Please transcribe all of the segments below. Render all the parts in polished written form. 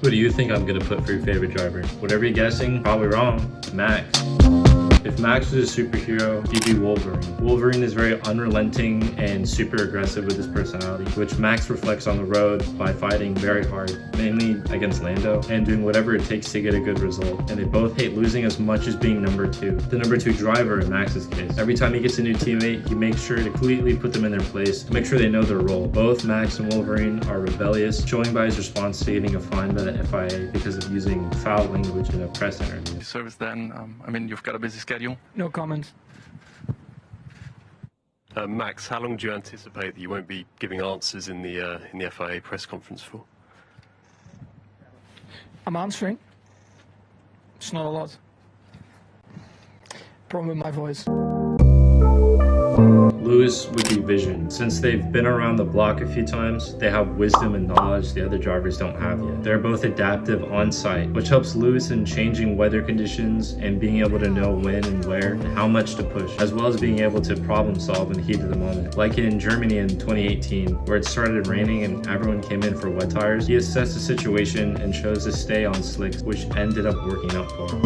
Who do you think I'm gonna put for your favorite driver? Whatever you're guessing, probably wrong. Max. If Max was a superhero, he'd be Wolverine. Wolverine is very unrelenting and super aggressive with his personality, which Max reflects on the road by fighting very hard, mainly against Lando, and doing whatever it takes to get a good result. And they both hate losing as much as being number two. The number two driver in Max's case. Every time he gets a new teammate, he makes sure to completely put them in their place to make sure they know their role. Both Max and Wolverine are rebellious, showing by his response to getting a fine by the FIA because of using foul language in a press interview. Service then, I mean, you've got a busy schedule. No comment. Max, how long do you anticipate that you won't be giving answers in the FIA press conference for? I'm answering. It's not a lot. Problem with my voice. Lewis would be vision. Since they've been around the block a few times, they have wisdom and knowledge the other drivers don't have yet. They're both adaptive on site, which helps Lewis in changing weather conditions and being able to know when and where and how much to push, as well as being able to problem solve in the heat of the moment. Like in Germany in 2018, where it started raining and everyone came in for wet tires, he assessed the situation and chose to stay on slicks, which ended up working out for him.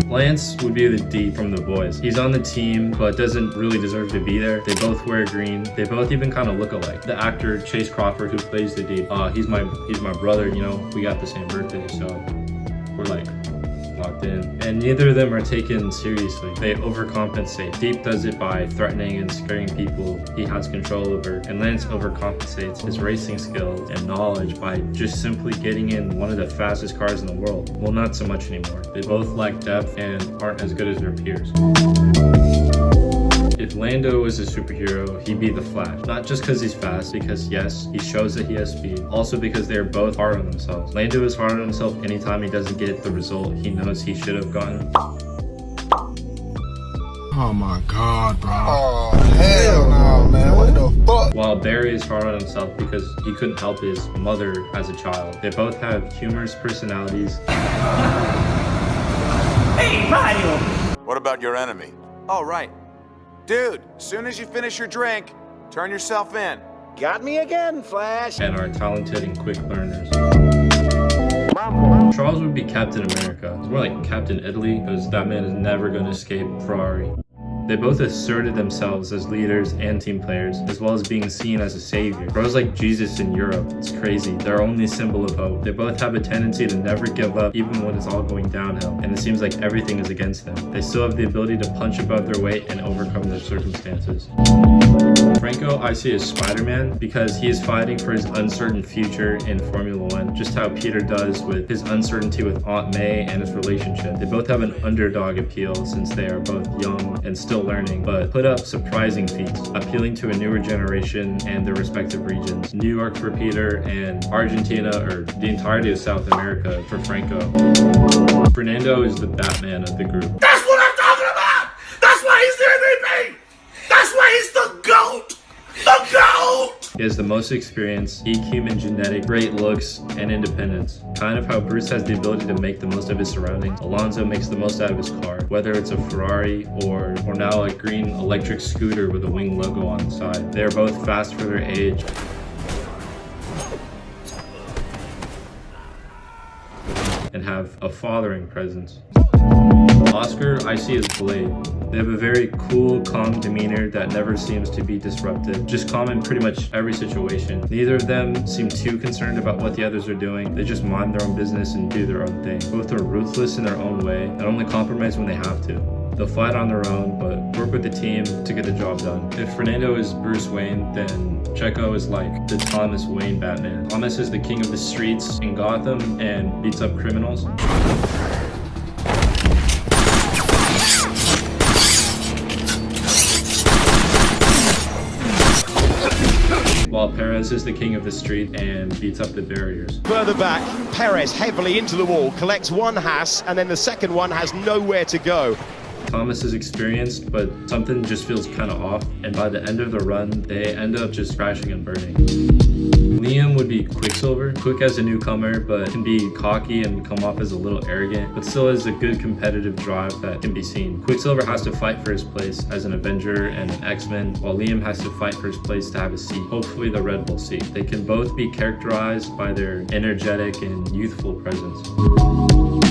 Lance would be the D from the boys. He's on the team, but doesn't really deserve to be there. They both wear green. They both even kind of look alike. The actor Chase Crawford, who plays the D, he's my brother. You know, we got the same birthday, so we're like locked in. And neither of them are taken seriously. They overcompensate. Deep does it by threatening and scaring people he has control over, and Lance overcompensates his racing skills and knowledge by just simply getting in one of the fastest cars in the world. Well, not so much anymore. They both lack depth and aren't as good as their peers. If Lando was a superhero, he'd be the Flash. Not just because he's fast, because yes, he shows that he has speed. Also because they're both hard on themselves. Lando is hard on himself anytime he doesn't get the result he knows he should have gotten. Oh my god, bro. Oh, hell no, man. What the fuck? While Barry is hard on himself because he couldn't help his mother as a child. They both have humorous personalities. Hey, Mario! What about your enemy? Oh, right. Dude, as soon as you finish your drink, turn yourself in. Got me again, Flash. And are talented and quick learners. Charles would be Captain America. It's more like Captain Italy, because that man is never going to escape Ferrari. They both asserted themselves as leaders and team players, as well as being seen as a savior. Bro's like Jesus in Europe. It's crazy. They're only a symbol of hope. They both have a tendency to never give up, even when it's all going downhill, and it seems like everything is against them. They still have the ability to punch above their weight and overcome their circumstances. Franco, I see as Spider-Man because he is fighting for his uncertain future in Formula One, just how Peter does with his uncertainty with Aunt May and his relationship. They both have an underdog appeal since they are both young and still learning, but put up surprising feats, appealing to a newer generation and their respective regions. New York for Peter and Argentina, or the entirety of South America for Franco. Fernando is the Batman of the group. That's what I'm talking about! That's why he's the MVP! That's why he's the GOAT! The GOAT! He has the most experience, EQ and genetic, great looks, and independence. Kind of how Bruce has the ability to make the most of his surroundings, Alonso makes the most out of his car, whether it's a Ferrari or now a green electric scooter with a wing logo on the side. They are both fast for their age. And have a fathering presence. Oscar, I see as Blade. They have a very cool, calm demeanor that never seems to be disruptive. Just calm in pretty much every situation. Neither of them seem too concerned about what the others are doing. They just mind their own business and do their own thing. Both are ruthless in their own way and only compromise when they have to. They'll fight on their own, but work with the team to get the job done. If Fernando is Bruce Wayne, then Checo is like the Thomas Wayne Batman. Thomas is the king of the streets in Gotham and beats up criminals. While Perez is the king of the street and beats up the barriers. Further back, Perez heavily into the wall, collects one Haas, and then the second one has nowhere to go. Thomas is experienced, but something just feels kind of off, and by the end of the run, they end up just crashing and burning. Liam would be Quicksilver. Quick as a newcomer, but can be cocky and come off as a little arrogant, but still has a good competitive drive that can be seen. Quicksilver has to fight for his place as an Avenger and an X-Men, while Liam has to fight for his place to have a seat, hopefully the Red Bull seat. They can both be characterized by their energetic and youthful presence.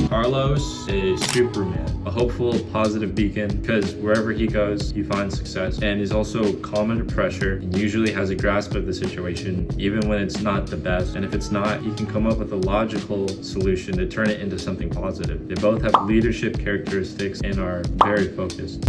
Carlos is Superman, a hopeful, positive beacon, because wherever he goes, he finds success, and is also calm under pressure and usually has a grasp of the situation, even when it's not the best. And if it's not, he can come up with a logical solution to turn it into something positive. They both have leadership characteristics and are very focused.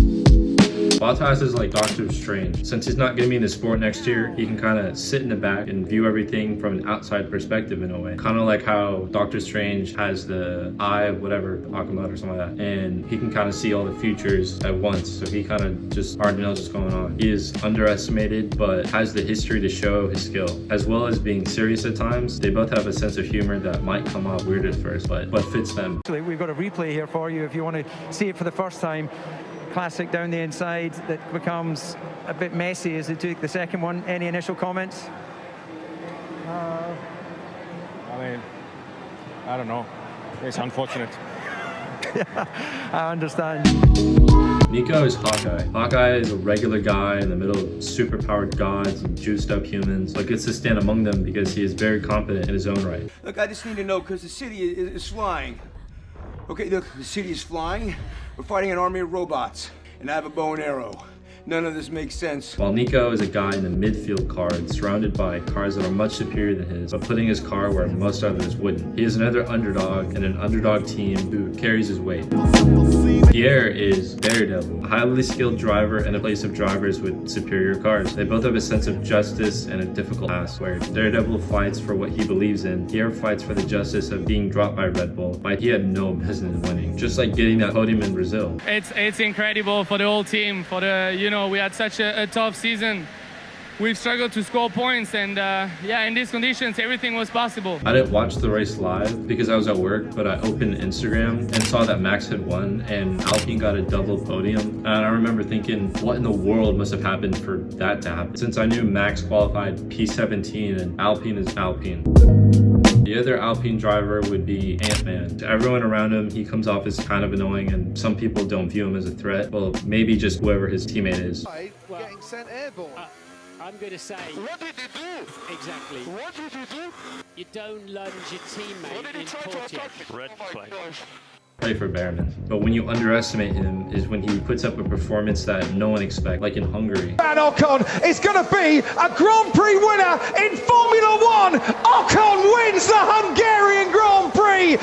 Bottas is like Doctor Strange. Since he's not going to be in the sport next year, he can kind of sit in the back and view everything from an outside perspective in a way. Kind of like how Doctor Strange has the eye of whatever, Aquaman or something like that, and he can kind of see all the futures at once, so he kind of just already knows what's going on. He is underestimated, but has the history to show his skill. As well as being serious at times, they both have a sense of humor that might come out weird at first, but fits them. We've got a replay here for you if you want to see it for the first time. Classic down the inside that becomes a bit messy as they take the second one. Any initial comments? I mean, I don't know. It's unfortunate. I understand. Nico is Hawkeye. Hawkeye is a regular guy in the middle of superpowered gods and juiced up humans, but gets to stand among them because he is very competent in his own right. Look, I just need to know, because the city is flying. Okay, look, the city is flying. We're fighting an army of robots, and I have a bow and arrow. None of this makes sense. While Nico is a guy in the midfield card, surrounded by cars that are much superior than his, but putting his car where most others wouldn't. He is another underdog in an underdog team who carries his weight. Pierre is Daredevil, a highly skilled driver in a place of drivers with superior cars. They both have a sense of justice and a difficult task, where Daredevil fights for what he believes in. Pierre fights for the justice of being dropped by Red Bull, but he had no business winning. Just like getting that podium in Brazil. It's incredible for the whole team, for the, we had such a tough season. We've struggled to score points, and yeah, in these conditions, everything was possible. I didn't watch the race live because I was at work, but I opened Instagram and saw that Max had won and Alpine got a double podium. And I remember thinking, what in the world must have happened for that to happen? Since I knew Max qualified P17 and Alpine is Alpine. The other Alpine driver would be Ant-Man. To everyone around him, he comes off as kind of annoying, and some people don't view him as a threat. Well, maybe just whoever his teammate is. Getting sent airborne. I'm going to say... What did you do? Exactly. What did you do? You don't lunge your teammate in courting. Red flag. Play for Behrman. But when you underestimate him is when he puts up a performance that no one expects, like in Hungary. And Ocon is going to be a Grand Prix winner in Formula One. Ocon wins the Hungarian Grand Prix.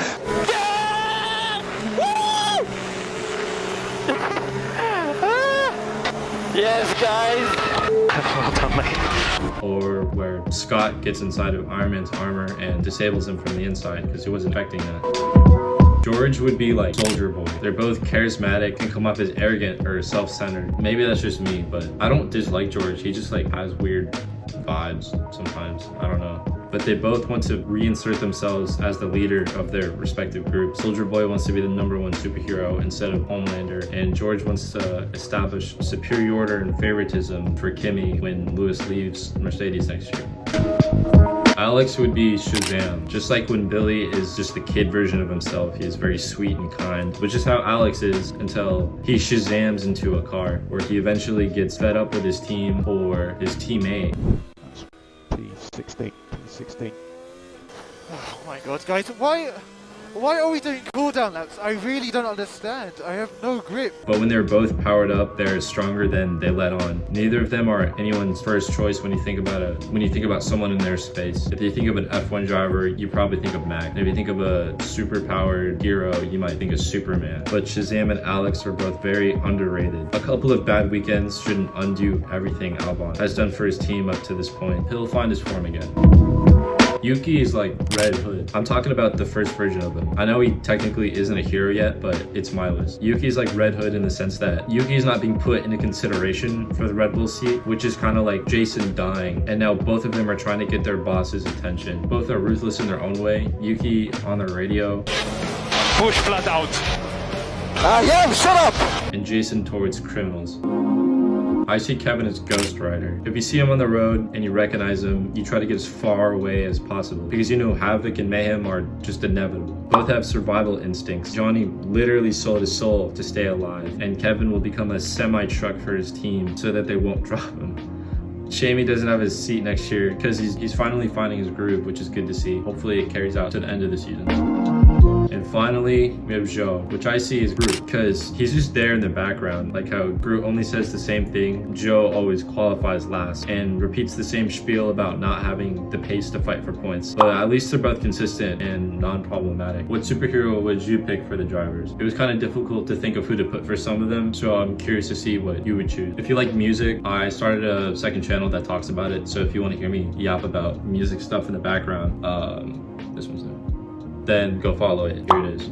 Yes, guys. Well done, mate. Or where Scott gets inside of Iron Man's armor and disables him from the inside because he wasn't expecting that. George would be like Soldier Boy. They're both charismatic and come off as arrogant or self-centered. Maybe that's just me, but I don't dislike George. He just like has weird vibes sometimes. I don't know. But they both want to reinsert themselves as the leader of their respective groups. Soldier Boy wants to be the #1 superhero instead of Homelander, and George wants to establish superiority and favoritism for Kimi when Lewis leaves Mercedes next year. Alex would be Shazam. Just like when Billy is just the kid version of himself, he is very sweet and kind, which is how Alex is until he Shazams into a car, where he eventually gets fed up with his team or his teammate. P16. Oh my god, guys, why are we doing cooldown laps? I really don't understand. I have no grip. But when they're both powered up, they're stronger than they let on. Neither of them are anyone's first choice when you think about someone in their space. If you think of an F1 driver, you probably think of Mac. If you think of a super powered hero, you might think of Superman. But Shazam and Alex are both very underrated. A couple of bad weekends shouldn't undo everything Albon has done for his team up to this point. He'll find his form again. Yuki is like Red Hood. I'm talking about the first version of him. I know he technically isn't a hero yet, but it's mindless. Yuki's like Red Hood in the sense that Yuki's not being put into consideration for the Red Bull seat, which is kind of like Jason dying. And now both of them are trying to get their boss's attention. Both are ruthless in their own way. Yuki on the radio. Push flat out. Yeah, shut up! And Jason towards criminals. I see Kevin as Ghost Rider. If you see him on the road and you recognize him, you try to get as far away as possible because you know havoc and mayhem are just inevitable. Both have survival instincts. Johnny literally sold his soul to stay alive, and Kevin will become a semi-truck for his team so that they won't drop him. Shame he doesn't have his seat next year because he's finally finding his groove, which is good to see. Hopefully it carries out to the end of the season. And finally, we have Joe, which I see as Groot, because he's just there in the background. Like how Groot only says the same thing, Joe always qualifies last and repeats the same spiel about not having the pace to fight for points. But at least they're both consistent and non-problematic. What superhero would you pick for the drivers? It was kind of difficult to think of who to put for some of them, so I'm curious to see what you would choose. If you like music, I started a second channel that talks about it, so if you want to hear me yap about music stuff in the background, this one's there. Then go follow it. Here it is.